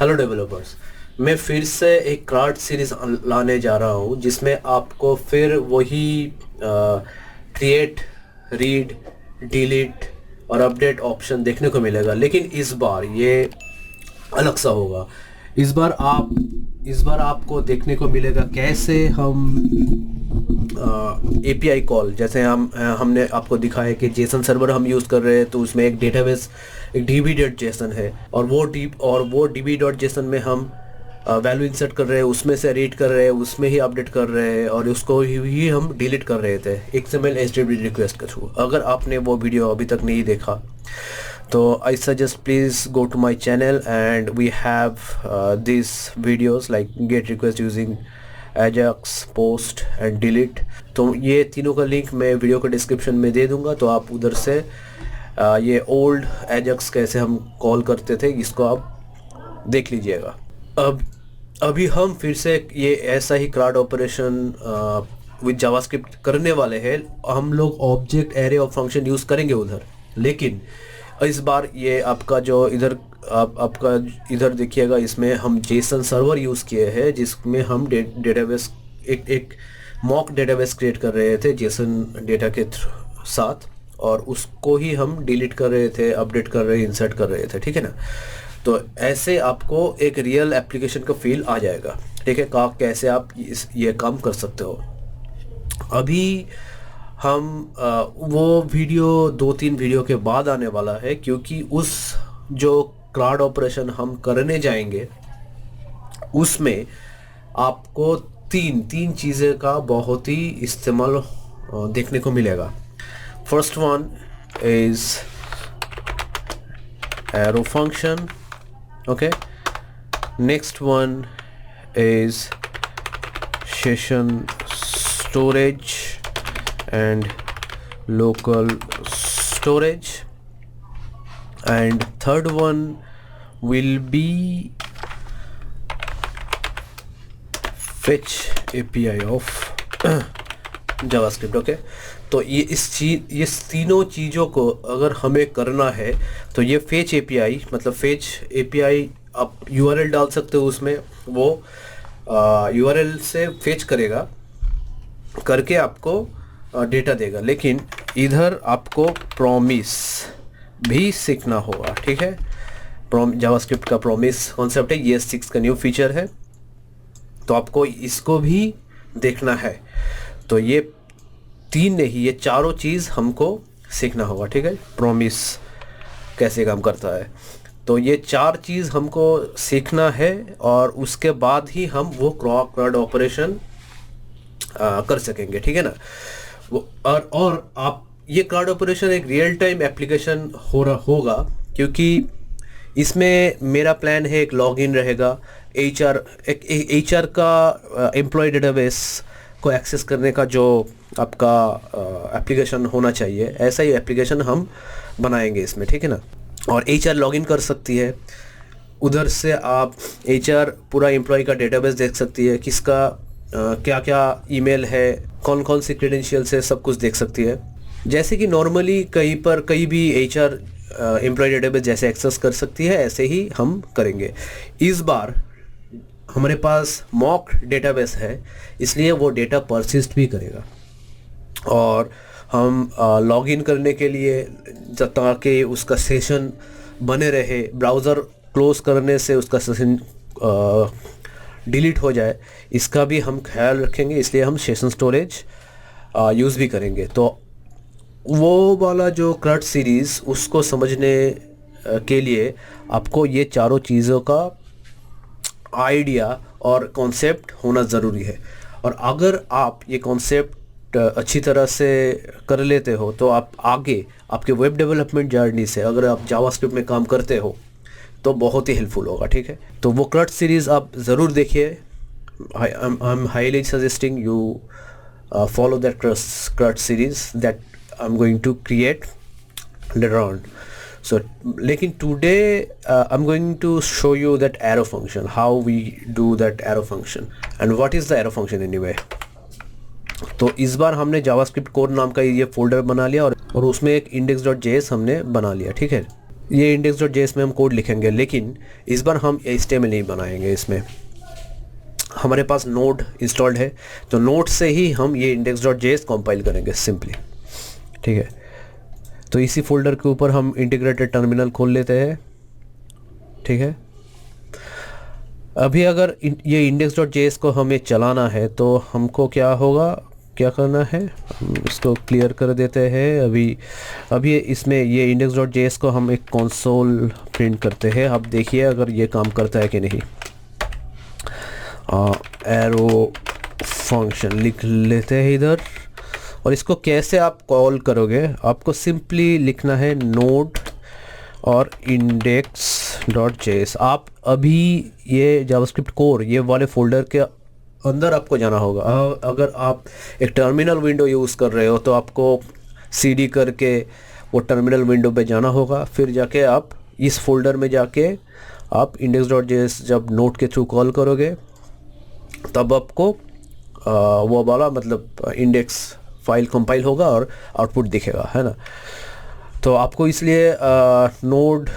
Hello developers, मैं फिर से एक कार्ड सीरीज लाने जा रहा हूँ जिसमें आपको फिर वही क्रिएट, रीड, डिलीट और अपडेट ऑप्शन देखने को मिलेगा, लेकिन इस बार ये अलग सा होगा। इस बार आपको देखने को मिलेगा कैसे हम एपीआई कॉल, जैसे हमने आपको दिखाया कि जेसन सर्वर हम यूज़ कर रहे हैं, तो उसमें एक डेटाबेस, एक डीबी डॉट जेसन है, और वो डीबी डॉट जेसन में हम वैल्यू इंसर्ट कर रहे हैं, उसमें से रीड कर रहे हैं, उसमें ही अपडेट कर रहे हैं, और उसको ही हम डिलीट कर रहे थे XML HTTP रिक्वेस्ट के थ्रू। अगर आपने वो वीडियो अभी तक नहीं देखा तो I suggest please go to my channel and we have this videos like get request using AJAX, post and delete. तो ये तीनों का लिंक मैं वीडियो के डिस्क्रिप्शन में दे दूंगा, तो आप उधर से ये ओल्ड एजाक्स कैसे हम कॉल करते थे इसको आप देख लीजिएगा। अभी हम फिर से ये ऐसा ही क्लाउड ऑपरेशन विद जावास्क्रिप्ट करने वाले हैं। हम लोग ऑब्जेक्ट, एरे और फंक्शन यूज़ करेंगे उधर, लेकिन इस बार ये आपका जो आपका इधर देखिएगा, इसमें हम जेसन सर्वर यूज़ किए हैं, जिसमें हम डेटाबेस एक मॉक डेटाबेस क्रिएट कर रहे थे जेसन डेटा के साथ, और उसको ही हम डिलीट कर रहे थे, अपडेट कर रहे, इंसर्ट कर रहे थे, ठीक है ना। तो ऐसे आपको एक रियल एप्लीकेशन का फील आ जाएगा, ठीक है, कैसे आप ये काम कर सकते हो। अभी हम वो वीडियो 2-3 वीडियो के बाद आने वाला है, क्योंकि उस जो क्लाउड ऑपरेशन हम करने जाएंगे उसमें आपको तीन चीज़ें का बहुत ही इस्तेमाल देखने को मिलेगा। First one is arrow function, okay, next one is session storage and local storage, and third one will be fetch API of JavaScript, okay। तो ये तीनों चीज़ों को अगर हमें करना है तो ये फेच API, मतलब फेच API आप URL डाल सकते हो, उसमें वो URL से फेच करेगा, करके आपको डेटा देगा। लेकिन इधर आपको प्रॉमिस भी सीखना होगा, ठीक है। जावास्क्रिप्ट का प्रॉमिस कॉन्सेप्ट है, ये 6 का न्यू फीचर है, तो आपको इसको भी देखना है। तो ये तीन नहीं, ये चारों चीज़ हमको सीखना होगा, ठीक है। प्रॉमिस कैसे काम करता है, तो ये 4 चीज़ हमको सीखना है, और उसके बाद ही हम वो क्लाउड ऑपरेशन कर सकेंगे, ठीक है ना। और आप ये क्लाउड ऑपरेशन एक रियल टाइम एप्लीकेशन होगा, क्योंकि इसमें मेरा प्लान है एक लॉगिन रहेगा, HR का एम्प्लॉय डेटाबेस को एक्सेस करने का जो आपका एप्लीकेशन होना चाहिए, ऐसा ही एप्लीकेशन हम बनाएंगे इसमें, ठीक है ना। और HR लॉगिन कर सकती है, उधर से आप HR पूरा एम्प्लॉय का डेटाबेस देख सकती है, किसका क्या क्या ईमेल है, कौन कौन सी क्रेडेंशियल्स है, सब कुछ देख सकती है। जैसे कि नॉर्मली कहीं भी HR एम्प्लॉय डेटाबेस जैसे एक्सेस कर सकती है, ऐसे ही हम करेंगे। इस बार हमारे पास मॉक डेटाबेस है, इसलिए वो डेटा परसिस्ट भी करेगा, और हम लॉगिन करने के लिए, ताकि उसका सेशन बने रहे, ब्राउज़र क्लोज करने से उसका सेशन डिलीट हो जाए, इसका भी हम ख्याल रखेंगे, इसलिए हम सेशन स्टोरेज यूज़ भी करेंगे। तो वो वाला जो क्लट सीरीज़, उसको समझने के लिए आपको ये चारों चीज़ों का आइडिया और कॉन्सेप्ट होना ज़रूरी है। और अगर आप ये कॉन्सेप्ट अच्छी तरह से कर लेते हो, तो आप आगे आपके वेब डेवलपमेंट जर्नी से, अगर आप जावास्क्रिप्ट में काम करते हो, तो बहुत ही हेल्पफुल होगा, ठीक है। तो वो क्लट सीरीज़ आप ज़रूर देखिए। I am highly suggesting you follow that CRUD series that I'm going to create later on. So लेकिन today I'm going to show you that arrow function, how we do that arrow function and what is the arrow function anyway. तो इस बार हमने JavaScript core नाम का ये folder बना लिया, और उसमें एक index.js हमने बना लिया, ठीक है। ये index.js में हम कोड लिखेंगे, लेकिन इस बार हम HTML नहीं बनाएंगे। इसमें हमारे पास नोड इंस्टॉल्ड है, तो नोड से ही हम ये index.js कंपाइल करेंगे सिंपली, ठीक है। तो इसी फोल्डर के ऊपर हम इंटीग्रेटेड टर्मिनल खोल लेते हैं, ठीक है। अभी अगर ये index.js को हमें चलाना है तो हमको क्या होगा, क्या करना है, हम इसको क्लियर कर देते हैं। अभी इसमें ये index.js को हम एक कंसोल प्रिंट करते हैं। अब देखिए अगर ये काम करता है कि नहीं। एरो फंक्शन लिख लेते हैं इधर, और इसको कैसे आप कॉल करोगे, आपको सिंपली लिखना है नोड और index.js। आप अभी ये जावास्क्रिप्ट कोर ये वाले फोल्डर के अंदर आपको जाना होगा। अगर आप एक टर्मिनल विंडो यूज़ कर रहे हो तो आपको cd करके वो टर्मिनल विंडो पे जाना होगा, फिर जाके आप इस फोल्डर में जाके आप index.js जब नोड के थ्रू कॉल करोगे तब आपको वो वाला मतलब इंडेक्स फाइल कंपाइल होगा और आउटपुट दिखेगा, है ना। तो आपको इसलिए नोड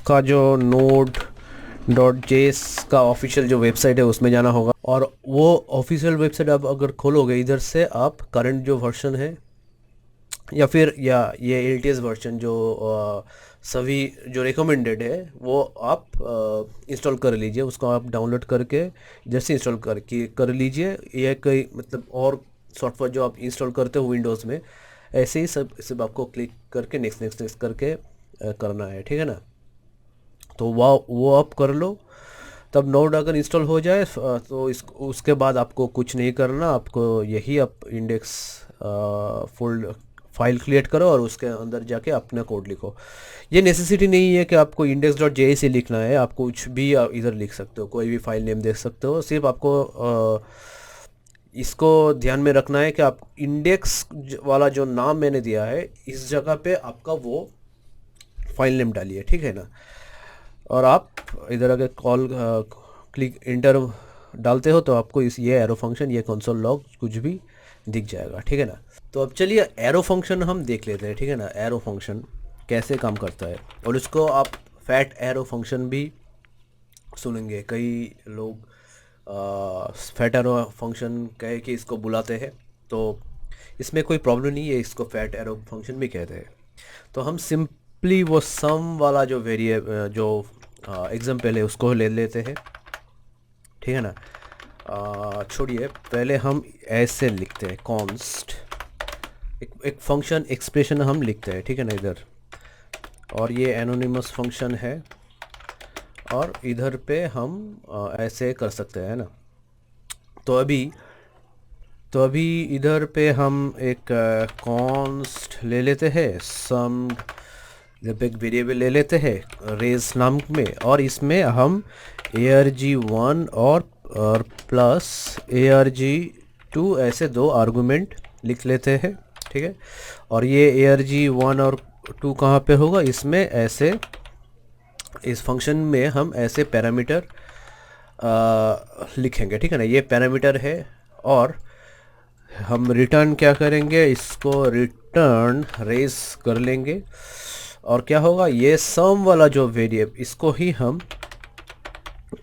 का जो node.js का ऑफिशियल जो वेबसाइट है उसमें जाना होगा, और वो ऑफिशियल वेबसाइट आप अगर खोलोगे इधर से आप करंट जो वर्जन है या फिर ये LTS वर्जन जो सभी जो रिकमेंडेड है वो आप इंस्टॉल कर लीजिए। उसको आप डाउनलोड करके इधर से इंस्टॉल कर लीजिए। ये कोई मतलब और सॉफ्टवेयर जो आप इंस्टॉल करते हो विंडोज़ में, ऐसे ही सब आपको क्लिक करके नेक्स्ट करके करना है, ठीक है ना। तो वो आप कर लो। तब नोड अगर इंस्टॉल हो जाए तो उसके बाद आपको कुछ नहीं करना, आपको यही आप इंडेक्स फाइल क्रिएट करो और उसके अंदर जाके अपना कोड लिखो। ये नेसेसिटी नहीं है कि आपको index.js ही लिखना है, आप कुछ भी इधर लिख सकते हो, कोई भी फाइल नेम देख सकते हो। सिर्फ आपको इसको ध्यान में रखना है कि आप इंडेक्स वाला जो नाम मैंने दिया है इस जगह पे आपका वो फाइल नेम डालिए, ठीक है ना। और आप इधर अगर क्लिक इंटर डालते हो तो आपको ये एरो फंक्शन, ये कंसोल लॉग कुछ भी दिख जाएगा, ठीक है ना। तो अब चलिए एरो फंक्शन हम देख लेते हैं, ठीक है ना। एरो फंक्शन कैसे काम करता है, और उसको आप फैट एरो फंक्शन भी सुनेंगे। कई लोग फैट एरो फंक्शन कह के इसको बुलाते हैं, तो इसमें कोई प्रॉब्लम नहीं है, इसको फैट एरो फंक्शन भी कहते हैं। तो हम सिंपली वो सम वाला जो जो एग्जाम्पल है उसको ले लेते हैं, ठीक है ना। छोड़िए, पहले हम ऐसे लिखते हैं कॉन्स्ट, एक फंक्शन एक्सप्रेशन हम लिखते हैं, ठीक है ना इधर। और ये एनोनिमस फंक्शन है, और इधर पे हम ऐसे कर सकते हैं ना। तो अभी इधर पे हम एक कॉन्स्ट ले लेते हैं, सम जब एक वेरिएबल ले लेते हैं रेज नाम में, और इसमें हम arg1 और प्लस arg2 ऐसे दो आर्गुमेंट लिख लेते हैं, ठीक है। और ये arg1 और 2 कहाँ पे होगा, इसमें ऐसे इस फंक्शन में हम ऐसे पैरामीटर लिखेंगे, ठीक है ना। ये पैरामीटर है, और हम रिटर्न क्या करेंगे, इसको रिटर्न रेज कर लेंगे। और क्या होगा, ये सम वाला जो वेरिएबल इसको ही हम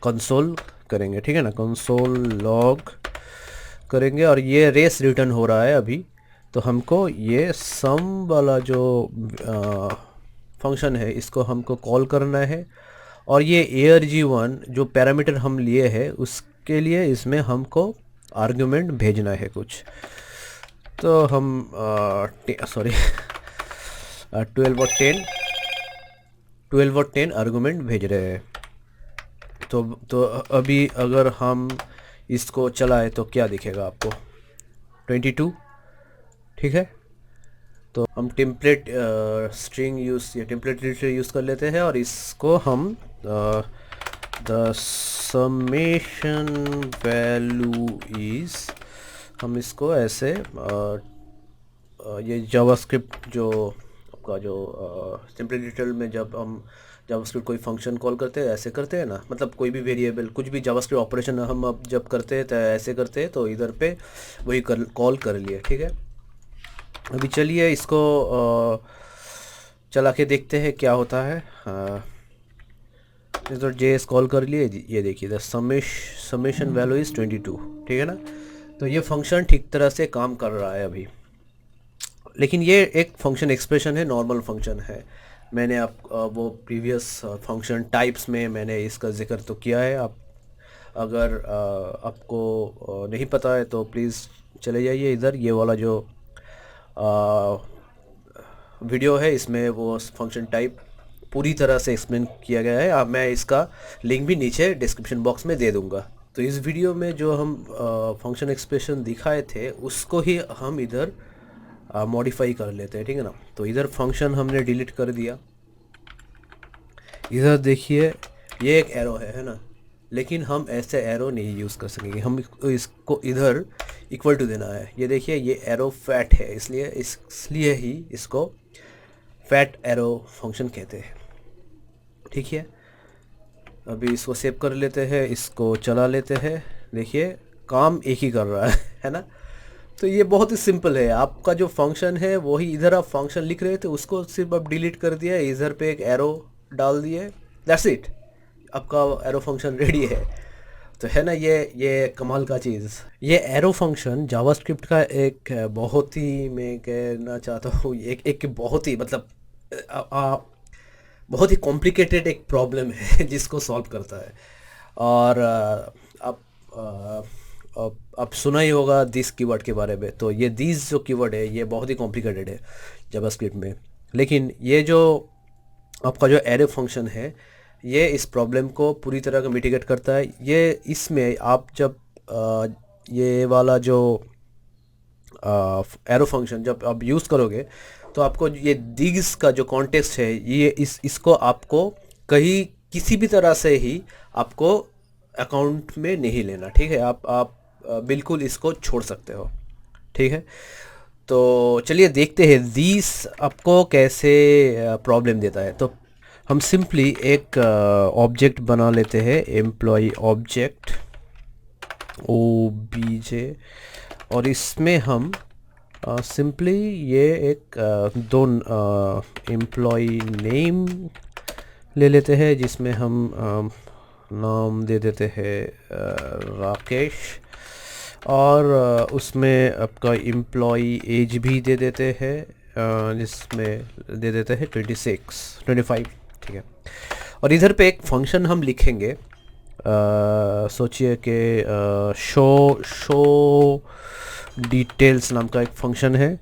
कंसोल करेंगे, ठीक है ना, कंसोल लॉग करेंगे। और ये रेस रिटर्न हो रहा है अभी, तो हमको ये सम वाला जो फंक्शन है इसको हमको कॉल करना है। और ये arg1 जो पैरामीटर हम लिए हैं उसके लिए इसमें हमको आर्गुमेंट भेजना है कुछ। तो हम 12 और 10 आर्गुमेंट भेज रहे हैं। तो अभी अगर हम इसको चलाए तो क्या दिखेगा आपको, 22, ठीक है। तो हम टेम्पलेट स्ट्रिंग या टेम्पलेट यूज़ कर लेते हैं, और इसको हम द समेशन वैल्यू इज़, हम इसको ऐसे ये जावास्क्रिप्ट जो आपका जो टेम्पलेट डिटेल में जब हम जावास्क्रिप्ट कोई फंक्शन कॉल करते हैं ऐसे करते हैं ना, मतलब कोई भी वेरिएबल कुछ भी जावास्क्रिप्ट ऑपरेशन हम अब जब करते हैं तो ऐसे करते हैं, तो इधर पे वही कॉल कर लिए, ठीक है। अभी चलिए इसको चला के देखते हैं क्या होता है। हाँ, तो JS कॉल कर लिए जी, ये देखिए द समेशन वैल्यू इज़ 22, ठीक है ना। तो ये फंक्शन ठीक तरह से काम कर रहा है अभी, लेकिन ये एक फंक्शन एक्सप्रेशन है, नॉर्मल फंक्शन है। मैंने आप वो प्रीवियस फंक्शन टाइप्स में मैंने इसका जिक्र तो किया है। आप अगर आपको नहीं पता है तो प्लीज़ चले जाइए इधर, ये वाला जो वीडियो है इसमें वो फंक्शन टाइप पूरी तरह से एक्सप्लेन किया गया है। अब मैं इसका लिंक भी नीचे डिस्क्रिप्शन बॉक्स में दे दूंगा। तो इस वीडियो में जो हम फंक्शन एक्सप्रेशन दिखाए थे उसको ही हम इधर मॉडिफाई कर लेते हैं, ठीक है ना। तो इधर फंक्शन हमने डिलीट कर दिया। इधर देखिए ये एक एरो है ना, लेकिन हम ऐसे एरो नहीं यूज़ कर सकेंगे, हम इसको इधर इक्वल टू देना है। ये देखिए ये एरो फैट है, इसलिए ही इसको फैट एरो फंक्शन कहते हैं, ठीक है। अभी इसको सेव कर लेते हैं, इसको चला लेते हैं। देखिए काम एक ही कर रहा है ना। तो ये बहुत ही सिंपल है। आपका जो फंक्शन है वही, इधर आप फंक्शन लिख रहे थे उसको सिर्फ आप डिलीट कर दिया, इधर पे एक एरो डाल दिए, दैट्स इट, आपका एरो फंक्शन रेडी है। तो है ना, ये कमाल का चीज़। ये एरो फंक्शन जावास्क्रिप्ट का एक बहुत ही, मैं कहना चाहता हूँ एक बहुत ही मतलब बहुत ही कॉम्प्लिकेटेड एक प्रॉब्लम है जिसको सॉल्व करता है। और आप सुना ही होगा दिस कीवर्ड के बारे में। तो ये दिस जो कीवर्ड है ये बहुत ही कॉम्प्लिकेटेड है जावास्क्रिप्ट में, लेकिन ये जो आपका जो एरो फंक्शन है ये इस प्रॉब्लम को पूरी तरह का मिटिगेट करता है। ये इसमें आप जब ये वाला जो एरो फंक्शन जब आप यूज़ करोगे तो आपको ये दिस का जो कॉन्टेक्स्ट है ये इसको आपको कहीं किसी भी तरह से ही आपको अकाउंट में नहीं लेना, ठीक है। आप बिल्कुल इसको छोड़ सकते हो, ठीक है। तो चलिए देखते हैं दिस आपको कैसे प्रॉब्लम देता है। तो हम सिंपली एक ऑब्जेक्ट बना लेते हैं, एम्प्लॉय ऑब्जेक्ट OBJ, और इसमें हम सिंपली ये एक दो एम्प्लॉय नेम ले लेते हैं, जिसमें हम नाम दे देते हैं राकेश, और उसमें आपका एम्प्लॉय एज भी दे देते हैं, जिसमें दे देते हैं 25, ठीक है। और इधर पे एक फंक्शन हम लिखेंगे, सोचिए कि शो डिटेल्स नाम का एक फंक्शन है,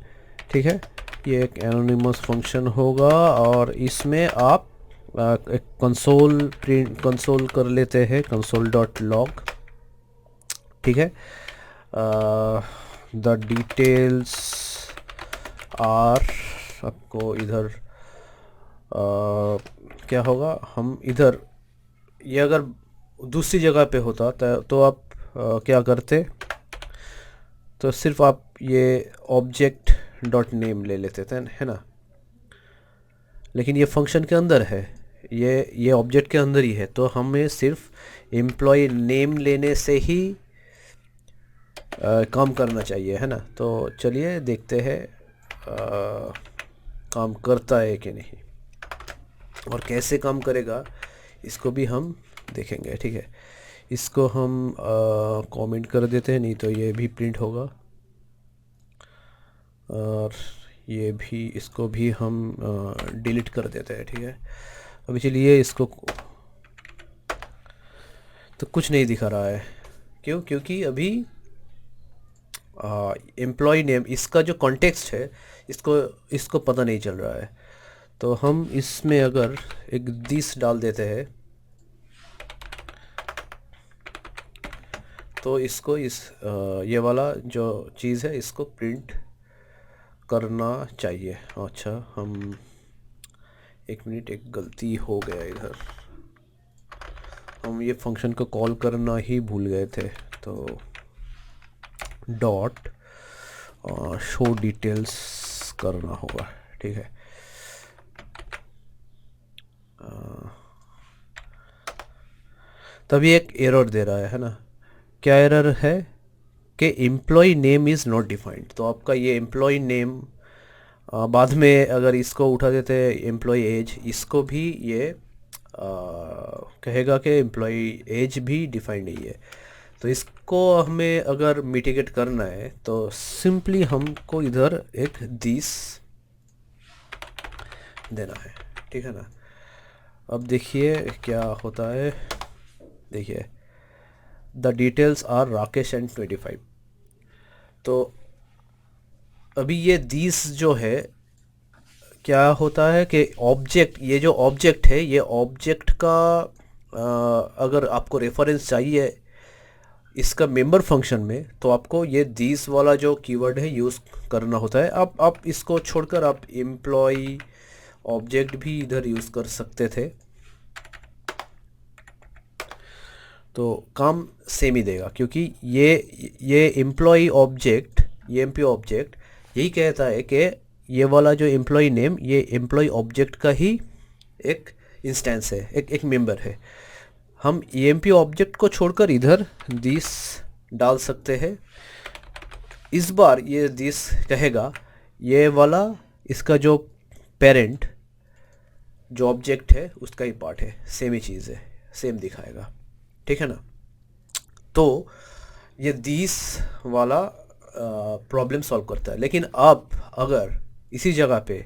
ठीक है। ये एक एनोनिमस फंक्शन होगा और इसमें आप एक कंसोल कर लेते हैं, console.log, ठीक है। द डिटेल्स आर, आपको इधर क्या होगा, हम इधर ये अगर दूसरी जगह पे होता तो आप क्या करते, तो सिर्फ आप ये ऑब्जेक्ट डॉट नेम ले लेते थे, है ना। लेकिन ये फंक्शन के अंदर है, ये ऑब्जेक्ट के अंदर ही है, तो हमें सिर्फ एम्प्लॉय नेम लेने से ही काम करना चाहिए, है ना। तो चलिए देखते हैं काम करता है कि नहीं, और कैसे काम करेगा इसको भी हम देखेंगे, ठीक है। इसको हम कमेंट कर देते हैं, नहीं तो ये भी प्रिंट होगा, और ये भी, इसको भी हम डिलीट कर देते हैं, ठीक है। अभी चलिए इसको, तो कुछ नहीं दिखा रहा है, क्यों? क्योंकि अभी एम्प्लॉय नेम, इसका जो कॉन्टेक्स्ट है इसको पता नहीं चल रहा है। तो हम इसमें अगर एक दिस डाल देते हैं तो इसको ये वाला जो चीज़ है इसको प्रिंट करना चाहिए। अच्छा, हम एक मिनट, एक गलती हो गया इधर, हम ये फंक्शन को कॉल करना ही भूल गए थे। तो डॉट शो डिटेल्स करना होगा, ठीक है। तभी एक एरर दे रहा है ना। क्या एरर है कि employee name is not defined. तो आपका ये एम्प्लॉय नेम बाद में अगर इसको उठा देते एम्प्लॉय एज, इसको भी ये कहेगा कि एम्प्लॉय एज भी डिफाइंड नहीं है। तो इसको हमें अगर मिटिगेट करना है तो सिंपली हमको इधर एक दिस देना है, ठीक है ना। अब देखिए क्या होता है, देखिए the details are Rakesh and 25। तो अभी ये दिस जो है क्या होता है कि ऑब्जेक्ट, ये जो ऑब्जेक्ट है ये ऑब्जेक्ट का अगर आपको रेफरेंस चाहिए इसका मेंबर फंक्शन में तो आपको ये दिस वाला जो कीवर्ड है यूज़ करना होता है। अब आप इसको छोड़कर आप एम्प्लॉय ऑब्जेक्ट भी इधर यूज़ कर सकते थे, तो काम सेम ही देगा, क्योंकि ये एम्प्लॉय ऑब्जेक्ट, ये एम्प्लॉय ऑब्जेक्ट यही कहता है कि ये वाला जो एम्प्लॉय नेम ये एम्प्लॉय ऑब्जेक्ट का ही एक इंस्टेंस है, एक मेंबर है। हम एम्प्लॉय ऑब्जेक्ट को छोड़कर इधर दिस डाल सकते हैं। इस बार ये दिस कहेगा ये वाला इसका जो पेरेंट जो ऑब्जेक्ट है उसका ही पार्ट है, सेम ही चीज़ है, सेम दिखाएगा, ठीक है ना। तो ये दिस वाला प्रॉब्लम सॉल्व करता है। लेकिन आप अगर इसी जगह पे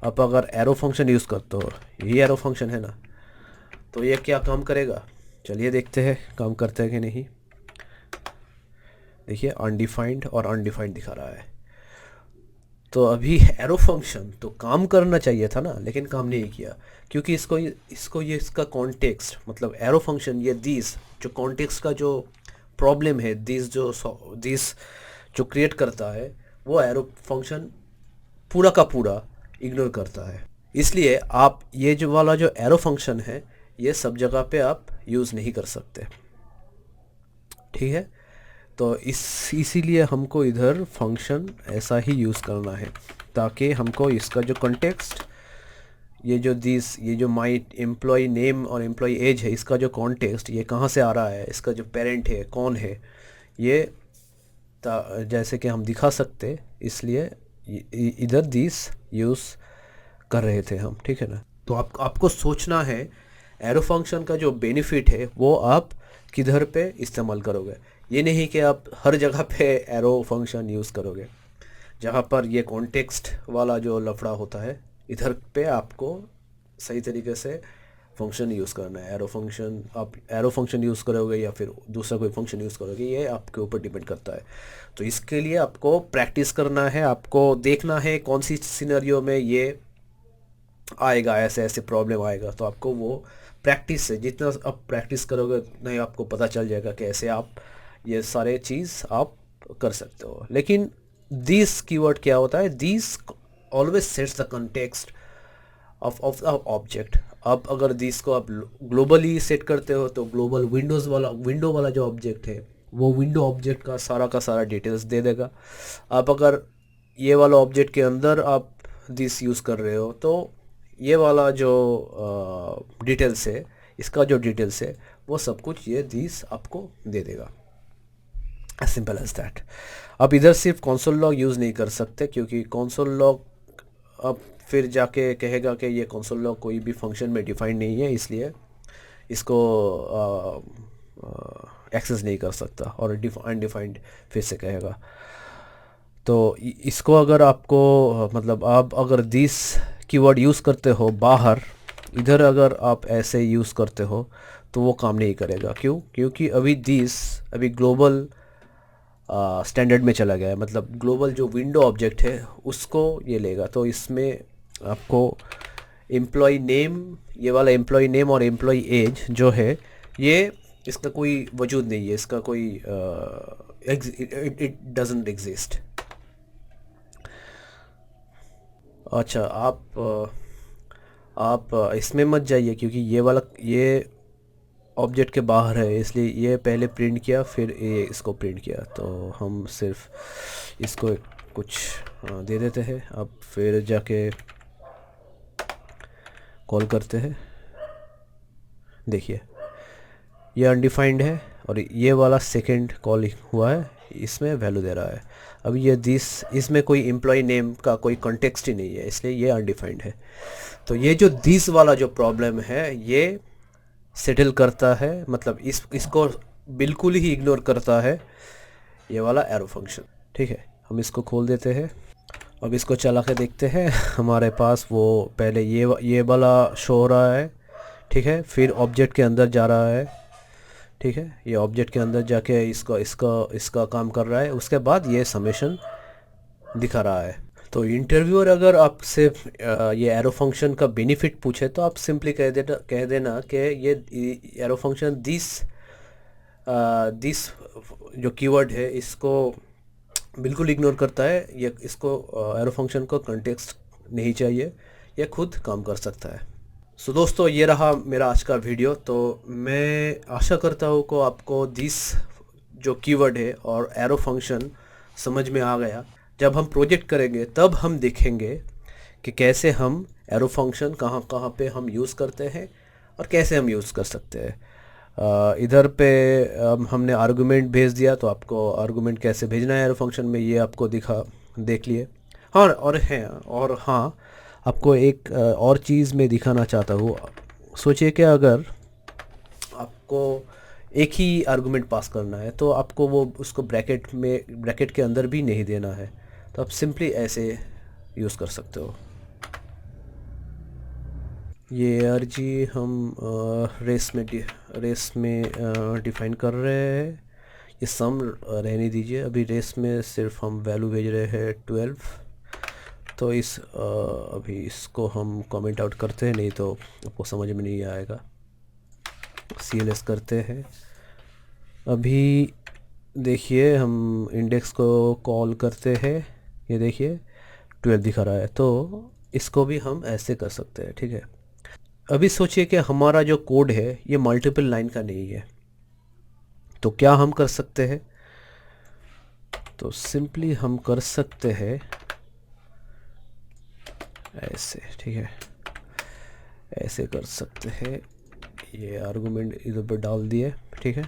आप अगर एरो फंक्शन यूज़ करते हो, ये एरो फंक्शन है ना, तो ये क्या काम करेगा, चलिए देखते हैं काम करता है कि नहीं। देखिए अनडिफाइंड और अनडिफाइंड दिखा रहा है। तो अभी एरो फंक्शन तो काम करना चाहिए था ना, लेकिन काम नहीं किया, क्योंकि ये इसका कॉन्टेक्स्ट, मतलब एरो फंक्शन ये दिस जो कॉन्टेक्स्ट का जो प्रॉब्लम है, दिस जो क्रिएट करता है वो एरो फंक्शन पूरा का पूरा इग्नोर करता है। इसलिए आप ये जो वाला जो एरो फंक्शन है ये सब जगह पे आप यूज़ नहीं कर सकते, ठीक है। तो इसीलिए हमको इधर फंक्शन ऐसा ही यूज़ करना है ताकि हमको इसका जो कॉन्टेक्स्ट, ये जो माई एम्प्लॉय नेम और एम्प्लॉय एज है, इसका जो कॉन्टेक्स्ट ये कहाँ से आ रहा है, इसका जो पेरेंट है कौन है, ये जैसे कि हम दिखा सकते, इसलिए इधर दिस यूज़ कर रहे थे हम, ठीक है ना। तो आपको सोचना है एरो फंक्शन का जो बेनिफिट है वो आप किधर पे इस्तेमाल करोगे। ये नहीं कि आप हर जगह पे एरो फंक्शन यूज़ करोगे। जहाँ पर ये कॉन्टेक्स्ट वाला जो लफड़ा होता है इधर पे आपको सही तरीके से फंक्शन यूज़ करना है। एरो फंक्शन आप एरो फंक्शन यूज़ करोगे या फिर दूसरा कोई फंक्शन यूज़ करोगे, ये आपके ऊपर डिपेंड करता है। तो इसके लिए आपको प्रैक्टिस करना है, आपको देखना है कौन सी सिनेरियो में ये आएगा, ऐसे ऐसे प्रॉब्लम आएगा। तो आपको वो प्रैक्टिस से, जितना आप प्रैक्टिस करोगे उतना ही आपको पता चल जाएगा कि ऐसे आप ये सारे चीज़ आप कर सकते हो। लेकिन दिस कीवर्ड क्या होता है, this always sets the context of object. अब अगर दिस को आप ग्लोबली सेट करते हो तो ग्लोबल विंडो वाला जो ऑब्जेक्ट है वो विंडो ऑब्जेक्ट का सारा डिटेल्स दे देगा। आप अगर ये वाला ऑब्जेक्ट के अंदर आप दिस यूज़ कर रहे हो तो ये वाला जो डिटेल्स है, इसका जो डिटेल्स है वो सब कुछ ये दिस आपको दे देगा। As simple as that. अब इधर सिर्फ कंसोल लॉग यूज़ नहीं कर सकते, क्योंकि कंसोल लॉग अब फिर जाके कहेगा कि ये कंसोल लॉग कोई भी फंक्शन में डिफाइन नहीं है, इसलिए इसको एक्सेस नहीं कर सकता और अनडिफाइंड फिर से कहेगा। तो इसको अगर आपको मतलब आप अगर दिस कीवर्ड यूज़ करते हो बाहर, इधर अगर आप ऐसे यूज़ करते हो तो वो काम नहीं करेगा। क्यों? क्योंकि अभी ग्लोबल स्टैंडर्ड में चला गया है, मतलब ग्लोबल जो विंडो ऑब्जेक्ट है उसको ये लेगा। तो इसमें आपको एम्प्लॉय नेम, ये वाला एम्प्लॉय नेम और एम्प्लॉय एज जो है ये इसका कोई वजूद नहीं है, इसका कोई इट डजंट एग्जिस्ट। अच्छा, आप इसमें मत जाइए, क्योंकि ये ऑब्जेक्ट के बाहर है, इसलिए ये पहले प्रिंट किया फिर ये इसको प्रिंट किया। तो हम सिर्फ इसको कुछ दे देते हैं। अब फिर जाके कॉल करते हैं। देखिए ये अनडिफाइंड है और ये वाला सेकंड कॉल हुआ है, इसमें वैल्यू दे रहा है। अब ये दिस, इसमें कोई एम्प्लॉय नेम का कोई कॉन्टेक्स्ट ही नहीं है, इसलिए ये अनडिफाइंड है। तो ये जो दिस वाला जो प्रॉब्लम है ये सेटल करता है, मतलब इसको बिल्कुल ही इग्नोर करता है ये वाला एरो फंक्शन। ठीक है, हम इसको खोल देते हैं। अब इसको चला के देखते हैं। हमारे पास वो पहले ये वाला शो हो रहा है। ठीक है, फिर ऑब्जेक्ट के अंदर जा रहा है। ठीक है, ये ऑब्जेक्ट के अंदर जाके इसका काम कर रहा है। उसके बाद ये समेशन दिखा रहा है। तो इंटरव्यूअर अगर आपसे ये एरो फंक्शन का बेनिफिट पूछे तो आप सिंपली कह देना कि ये एरो फंक्शन दिस जो कीवर्ड है इसको बिल्कुल इग्नोर करता है। ये इसको एरो फंक्शन को कॉन्टेक्स्ट नहीं चाहिए, ये खुद काम कर सकता है। सो दोस्तों, ये रहा मेरा आज का वीडियो। तो मैं आशा करता हूँ कि आपको दिस जो कीवर्ड है और एरो फंक्शन समझ में आ गया। जब हम प्रोजेक्ट करेंगे तब हम देखेंगे कि कैसे हम एरो फंक्शन कहाँ कहाँ पे हम यूज़ करते हैं और कैसे हम यूज़ कर सकते हैं। इधर पे हमने आर्गुमेंट भेज दिया, तो आपको आर्गुमेंट कैसे भेजना है एरो फंक्शन में ये आपको देख लिए। हाँ, और हाँ, आपको एक और चीज़ मैं दिखाना चाहता हूँ। सोचिए कि अगर आपको एक ही आर्गुमेंट पास करना है तो आपको वो उसको ब्रैकेट के अंदर भी नहीं देना है, तो आप सिंपली ऐसे यूज़ कर सकते हो। ये आरजी हम रेस में डिफाइन कर रहे हैं। ये सम रहने दीजिए, अभी रेस में सिर्फ हम वैल्यू भेज रहे हैं 12। तो अभी इसको हम कमेंट आउट करते हैं, नहीं तो आपको समझ में नहीं आएगा। CLS करते हैं। अभी देखिए, हम इंडेक्स को कॉल करते हैं, ये देखिए 12 दिखा रहा है। तो इसको भी हम ऐसे कर सकते हैं। ठीक है, अभी सोचिए कि हमारा जो कोड है ये मल्टीपल लाइन का नहीं है, तो क्या हम कर सकते हैं? तो सिंपली हम कर सकते हैं ऐसे। ठीक है, ऐसे कर सकते हैं। ये आर्गुमेंट इधर पर डाल दिए। ठीक है,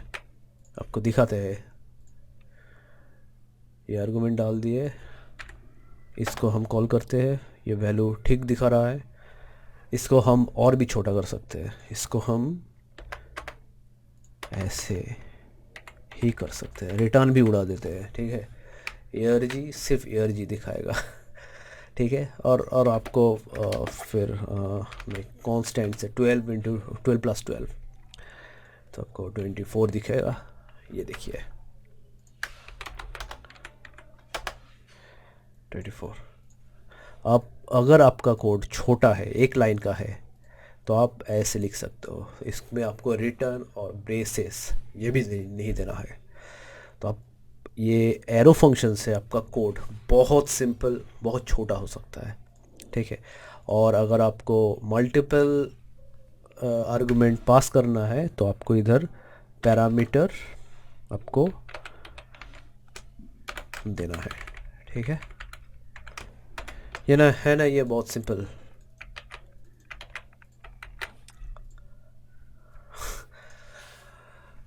आपको दिखाते हैं। ये आर्गुमेंट डाल दिए, इसको हम कॉल करते हैं, ये वैल्यू ठीक दिखा रहा है। इसको हम और भी छोटा कर सकते हैं, इसको हम ऐसे ही कर सकते हैं, रिटर्न भी उड़ा देते हैं। ठीक है, ARG सिर्फ ARG दिखाएगा। ठीक है, और आपको फिर मैं कांस्टेंट से 12 × 12 + 12, तो आपको 24 दिखेगा। ये देखिए 24। आप अगर आपका कोड छोटा है, एक लाइन का है, तो आप ऐसे लिख सकते हो। इसमें आपको रिटर्न और ब्रेसेस ये भी नहीं देना है। तो आप ये एरो फंक्शन से आपका कोड बहुत सिंपल, बहुत छोटा हो सकता है। ठीक है, और अगर आपको मल्टीपल आर्गुमेंट पास करना है तो आपको इधर पैरामीटर आपको देना है। ठीक है, ये ना है ना, ये बहुत सिंपल।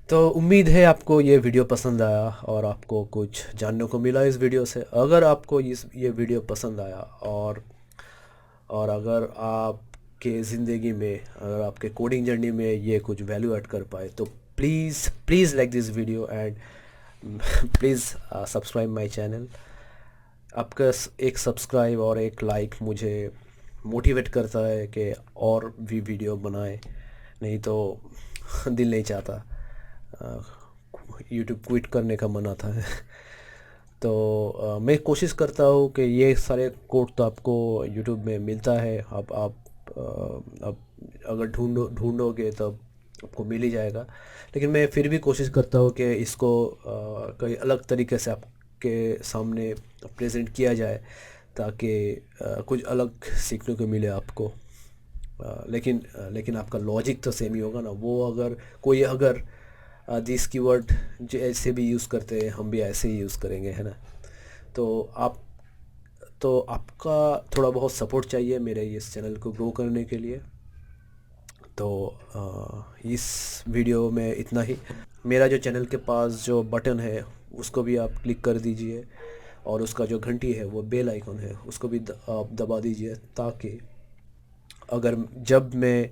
तो उम्मीद है आपको ये वीडियो पसंद आया और आपको कुछ जानने को मिला इस वीडियो से। अगर आपको ये वीडियो पसंद आया और अगर आपके ज़िंदगी में, अगर आपके कोडिंग जर्नी में ये कुछ वैल्यू ऐड कर पाए, तो please like this video and please subscribe my channel. आपका एक सब्सक्राइब और एक लाइक मुझे मोटिवेट करता है कि और भी वीडियो बनाए, नहीं तो दिल नहीं चाहता, यूट्यूब क्विट करने का मन आता है। तो मैं कोशिश करता हूँ कि ये सारे कोड तो आपको यूट्यूब में मिलता है। आप अगर ढूंढोगे तब आपको मिल ही जाएगा, लेकिन मैं फिर भी कोशिश करता हूँ कि इसको कई अलग तरीके से आपके सामने प्रेजेंट किया जाए, ताकि कुछ अलग सीखने को मिले आपको। लेकिन आपका लॉजिक तो सेम ही होगा ना। वो अगर दिस कीवर्ड जो ऐसे भी यूज़ करते हैं, हम भी ऐसे ही यूज़ करेंगे, है ना। तो आपका थोड़ा बहुत सपोर्ट चाहिए मेरे इस चैनल को ग्रो करने के लिए। तो इस वीडियो में इतना ही। मेरा जो चैनल के पास जो बटन है उसको भी आप क्लिक कर दीजिए, और उसका जो घंटी है वो बेल आइकन है उसको भी आप दबा दीजिए, ताकि अगर जब मैं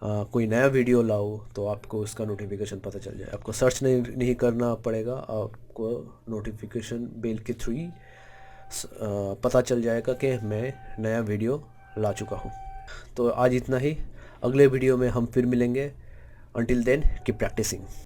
कोई नया वीडियो लाऊं तो आपको उसका नोटिफिकेशन पता चल जाए। आपको सर्च नहीं करना पड़ेगा, आपको नोटिफिकेशन बेल के थ्रू ही पता चल जाएगा कि मैं नया वीडियो ला चुका हूँ। तो आज इतना ही, अगले वीडियो में हम फिर मिलेंगे। Until then keep practising.